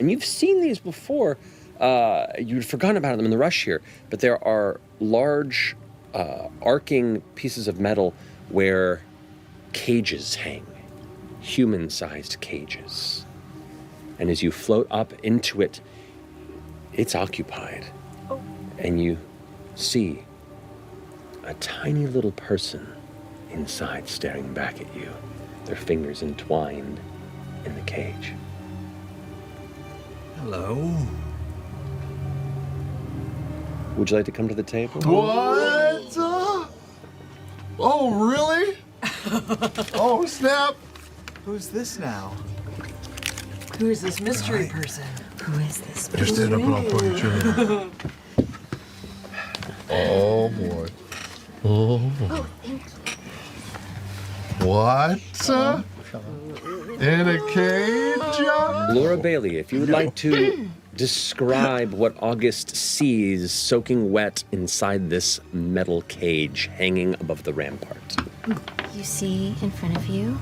And you've seen these before. You'd forgotten about them in the rush here, but there are large arcing pieces of metal where cages hang, human-sized cages. And as you float up into it, it's occupied. Oh. And you see a tiny little person inside staring back at you, their fingers entwined in the cage. Hello. Would you like to come to the table? What? Oh, really? Oh, snap. Who's this now? Who is this mystery person? Who is this? Just stand up and I'll pull your chair. Oh, boy. Oh. Oh, thank you. What? In a cage? Laura Bailey, if you would like to describe what August sees soaking wet inside this metal cage hanging above the rampart. You see in front of you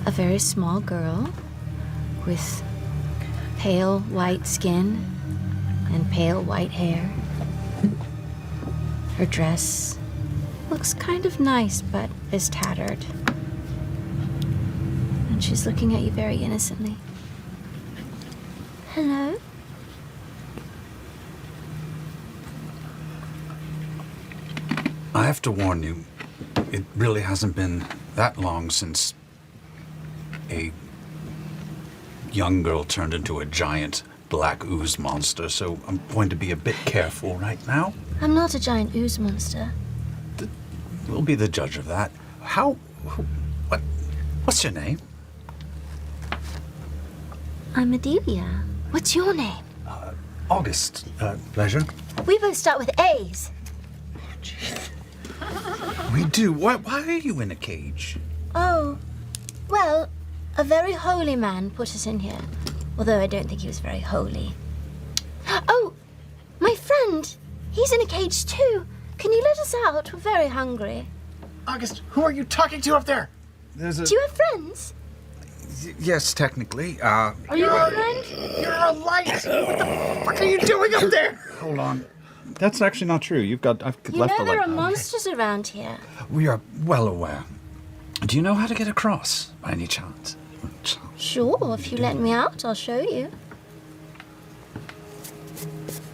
a very small girl with pale white skin and pale white hair. Her dress looks kind of nice, but is tattered. And she's looking at you very innocently. Hello? I have to warn you, it really hasn't been that long since a young girl turned into a giant black ooze monster, so I'm going to be a bit careful right now. I'm not a giant ooze monster. We'll be the judge of that. What's your name? I'm Adelia. What's your name? August. Pleasure. We both start with A's. We do. Why are you in a cage? Oh, well, a very holy man put us in here. Although I don't think he was very holy. Oh, my friend. He's in a cage too. Can you let us out? We're very hungry. August, who are you talking to up there? Do you have friends? Yes, technically. Are you a friend? You're a light. What the fuck are you doing up there? Hold on. That's actually not true. I've left You the know light. there are monsters around here. We are well aware. Do you know how to get across, by any chance? Sure, if you let me out, I'll show you.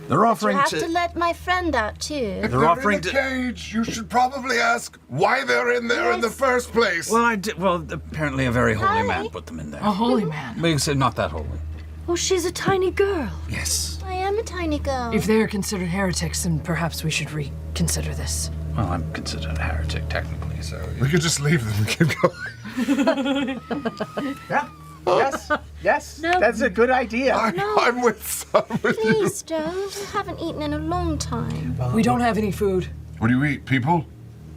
They're You offering have to let my friend out too. If They're they're offering in a to- cage, you should probably ask why they're in there in the Yes. first place. Well, apparently a very holy Hi. man put them in there. A holy man. We can say not that holy. Oh, she's a tiny girl. Yes. I am a tiny girl. If they are considered heretics, then perhaps we should reconsider this. Well, I'm considered a heretic technically, so. We could just leave them and keep going. Yeah. Yes. Yes. No. That's a good idea. I'm with you. Please don't. I haven't eaten in a long time. We don't have any food. What do you eat, people?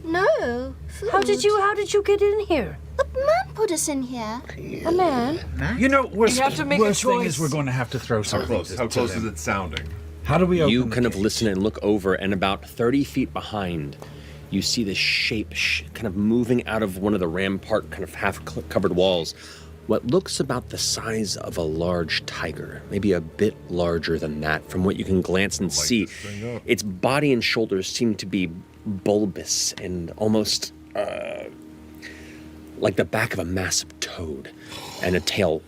No. Food. How did you get in here? The man put us in here. A man? You know, You have to make a worst thing choice. is we're going to have to throw something. How close is it sounding? How do we open You the kind of cage? listen and look over, and about 30 feet behind, you see this shape kind of moving out of one of the rampart kind of half-covered walls. What looks about the size of a large tiger, maybe a bit larger than that from what you can glance and see. Its body and shoulders seem to be bulbous and almost like the back of a massive toad, and a tail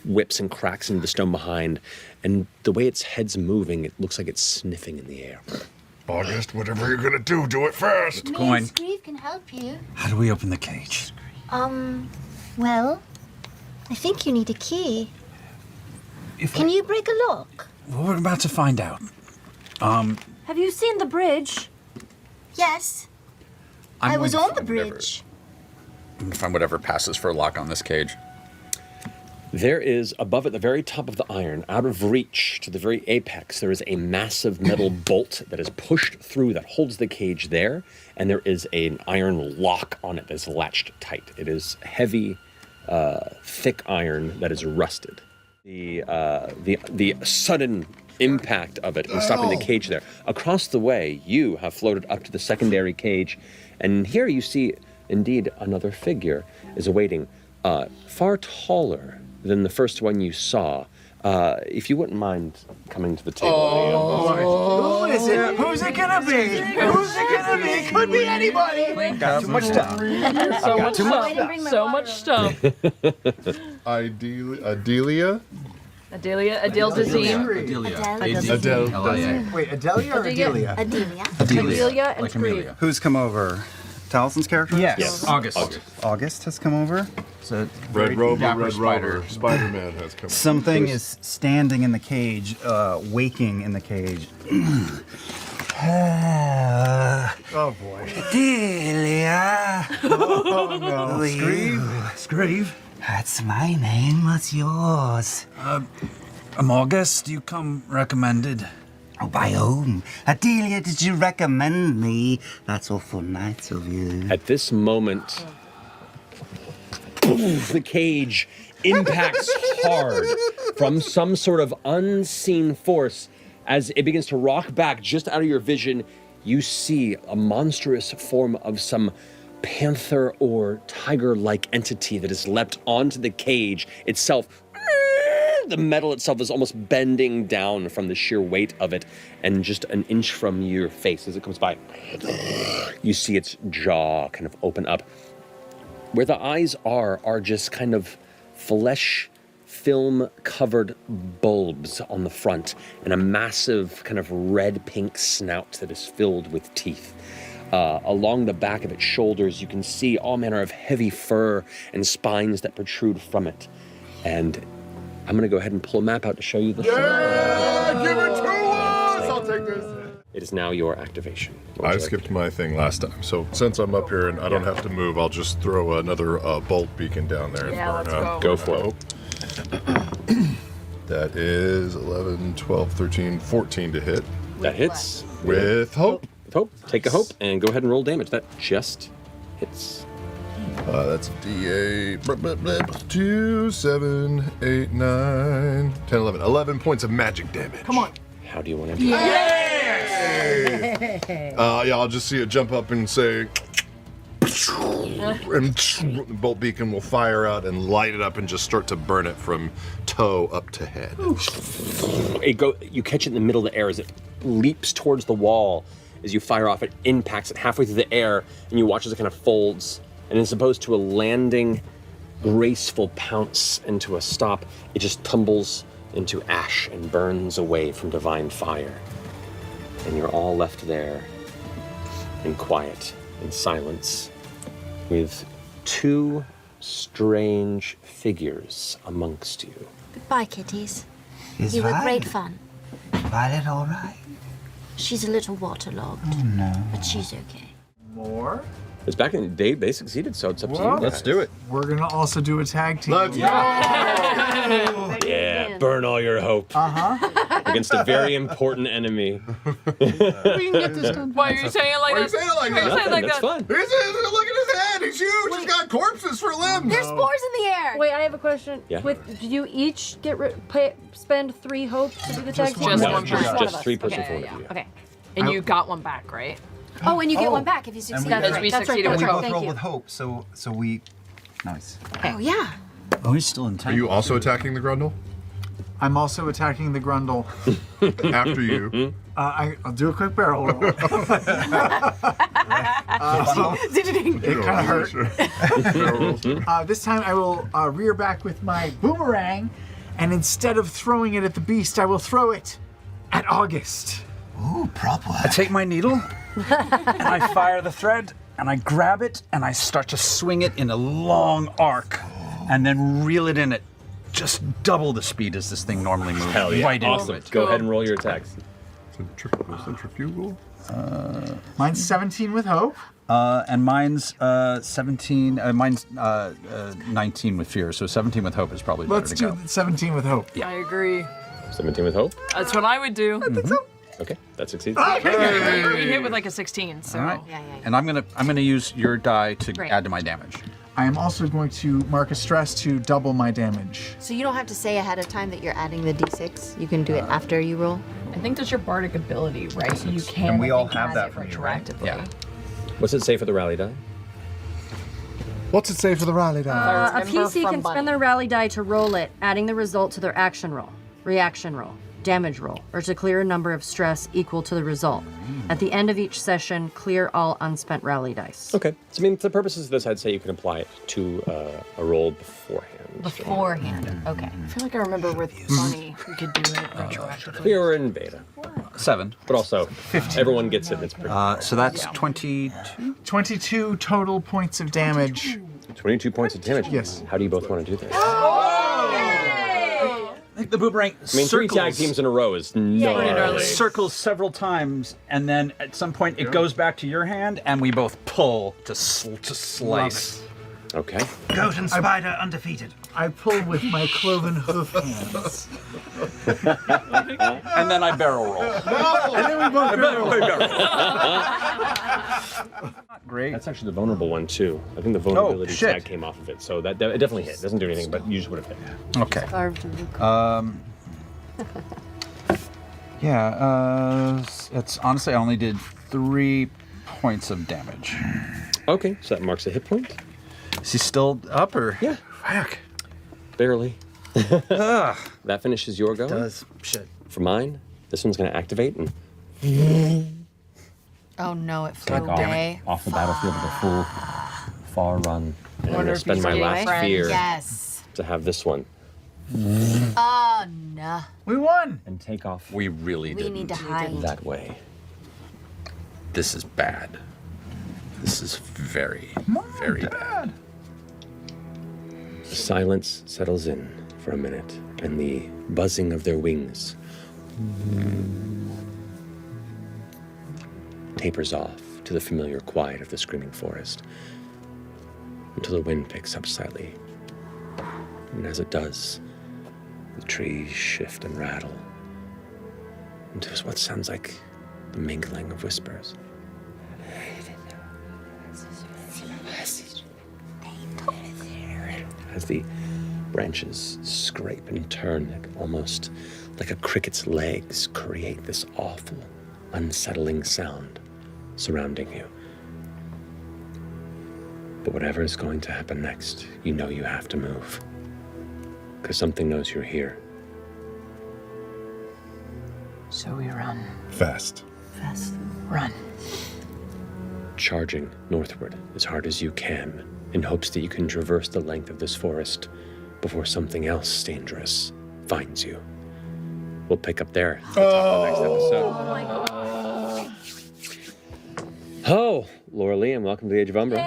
whips and cracks into the stone behind, and the way its head's moving, it looks like it's sniffing in the air. August, whatever you're gonna do it first. Me Coin. and Screeve can help you. How do we open the cage? Well, I think you need a key. If Can you break a lock? Well, we're about to find out. Have you seen the bridge? Yes. I'm I was going on to the bridge. find whatever passes for a lock on this cage. There is, above at the very top of the iron, out of reach to the very apex, there is a massive metal bolt that is pushed through that holds the cage there, and there is an iron lock on it that is latched tight. It is heavy, thick iron that is rusted. The sudden impact of it in stopping the cage there. Across the way, you have floated up to the secondary cage, and here you see, indeed, another figure is awaiting, far taller than the first one you saw, If you wouldn't mind coming to the table. Who is it? Who's it gonna be? Who's it gonna be? Could be anybody. Got too much stuff. So much too much stuff. So much stuff. Adelia? Adele Dazeem. Adelia. Wait, Adelia or Adelia? Adelia. Adelia and Like Tree. Amelia. Who's come over? Taliesin's character? Yes. August. August has come over. So Red Rover, dapper Red spider. Rover. Spider-Man has come. something is standing in the cage, waking in the cage. Oh boy. Delia. Oh no. Screeve. That's my name. What's yours? I'm August. You come recommended. Oh, by whom? Adelia, did you recommend me? That's awful nice of you. At this moment, the cage impacts hard from some sort of unseen force. As it begins to rock back just out of your vision, you see a monstrous form of some panther or tiger-like entity that has leapt onto the cage itself. The metal itself is almost bending down from the sheer weight of it, and just an inch from your face as it comes by, you see its jaw kind of open up. Where the eyes are just kind of flesh film-covered bulbs on the front, and a massive kind of red-pink snout that is filled with teeth. Along the back of its shoulders, you can see all manner of heavy fur and spines that protrude from it. And I'm going to go ahead and pull a map out to show you the Yeah, give it to us! I'll take this. It is now your activation. What would I you like skipped my thing last time, so since I'm up here and I don't have to move, I'll just throw another bolt beacon down there and Yeah, burn let's up. Go for it. That is 11, 12, 13, 14 to hit. That hits. With hope. With hope. Take a hope and go ahead and roll damage. That just hits. That's D8. 2, 7, 8, 9, 10, 11. 11 points of magic damage. Come on. How do you want to do it? Yeah, I'll just see it jump up and say, and the bolt beacon will fire out and light it up and just start to burn it from toe up to head. You catch it in the middle of the air as it leaps towards the wall. As you fire off, it impacts it halfway through the air, and you watch as it kind of folds. And as opposed to a landing, graceful pounce into a stop, it just tumbles into ash and burns away from divine fire. And you're all left there in quiet, in silence, with two strange figures amongst you. Goodbye, kitties. Is You were Violet- great fun. Violet all right? She's a little waterlogged, Oh, no. but she's okay. More. It's back in the day, they succeeded, so it's up to you. Well, Let's do it. We're gonna also do a tag team. Let's go! Yeah, burn all your hope. Against a very important enemy. Why are you saying it like Why are you that? saying it like Why are you that? saying it like That's that? fun. Look at his head, he's huge, he's got corpses for limbs. There's spores in the air. Wait, I have a question. Yeah. Do you each spend 3 hopes to do the tag team? Just No, one just person. just 3 person Okay, for one yeah, of you. Okay. And you got one back, right? Oh, and you get one back if you succeed. we- Because we succeeded that's with right. hope. Thank roll you. with hope, so we. Nice. Oh, yeah. Oh, he's still in Are tank. you also attacking the Grundle? I'm also attacking the Grundle. After you. I'll do a quick barrel roll. It kind of hurt. This time I will rear back with my boomerang, and instead of throwing it at the beast, I will throw it at August. Ooh, proper. I take my needle and I fire the thread and I grab it and I start to swing it in a long arc and then reel it in at just double the speed as this thing normally moves. Hell yeah. Right into Awesome. it. Go ahead and roll your attacks. Centrifugal? Mine's 17 with hope. And mine's 17. Mine's 19 with fear. So 17 with hope is probably better Let's to do go. 17 with hope. I agree. 17 with hope. That's what I would do. Okay, that succeeds. We hit with like a 16, so. All right. Yeah. And I'm gonna use your die to Great. add to my damage. I am also going to mark a stress to double my damage. So you don't have to say ahead of time that you're adding the d6. You can do it after you roll. I think that's your bardic ability, right? So you can. And we I all think, have add that it from you, right? retroactively. Yeah. What's it say for the rally die? What's it say for the rally die? A remember PC from can Bunny. spend their rally die to roll it, adding the result to their action roll. reaction roll, damage roll, or to clear a number of stress equal to the result. At the end of each session, clear all unspent rally dice. Okay. So, I mean, for the purposes of this, I'd say you can apply it to a roll beforehand. Beforehand. Okay. I feel like I remember with Bunny, we could do it retroactively. We were in beta, 7. but also everyone gets it. And it's pretty. So that's 22. 22 total points of damage. 22 points of damage. Yes. How do you both want to do this? I think the boomerang I mean, 3 tag teams in a row is gnarly. circles several times, and then at some point it goes back to your hand, and we both pull to slice. Okay. Goat and spider undefeated. I pull with my cloven hoof hands. And then I barrel roll. And then we both Great. That's actually the vulnerable one, too. I think the vulnerability shit. tag came off of it, so that it definitely hit. It doesn't do anything, but you just would have hit. Okay. Carved in the Yeah, it's honestly, I only did 3 points of damage. Okay, so that marks a hit point. Is he still up, or? Yeah. Fuck. Barely. That finishes your go. Does. Shit. For mine, this one's going to activate and Oh no, it flew take away. off the battlefield with a full far run. And I'm going Wonder to if spend he's my getting last friends. fear Yes. to have this one Oh no. We won. and take off We really We didn't. need to hide. that way. This is bad. This is very, very bad. The silence settles in for a minute, and the buzzing of their wings tapers off to the familiar quiet of the screaming forest until the wind picks up slightly. And as it does, the trees shift and rattle into what sounds like the mingling of whispers. As the branches scrape and turn, almost like a cricket's legs create this awful, unsettling sound surrounding you. But whatever is going to happen next, you know you have to move. Because something knows you're here. So we run. Fast. Run. Charging northward as hard as you can, in hopes that you can traverse the length of this forest before something else dangerous finds you. We'll pick up there at the top of the next episode. Oh, Laura Lee, and welcome to the Age of Umbra.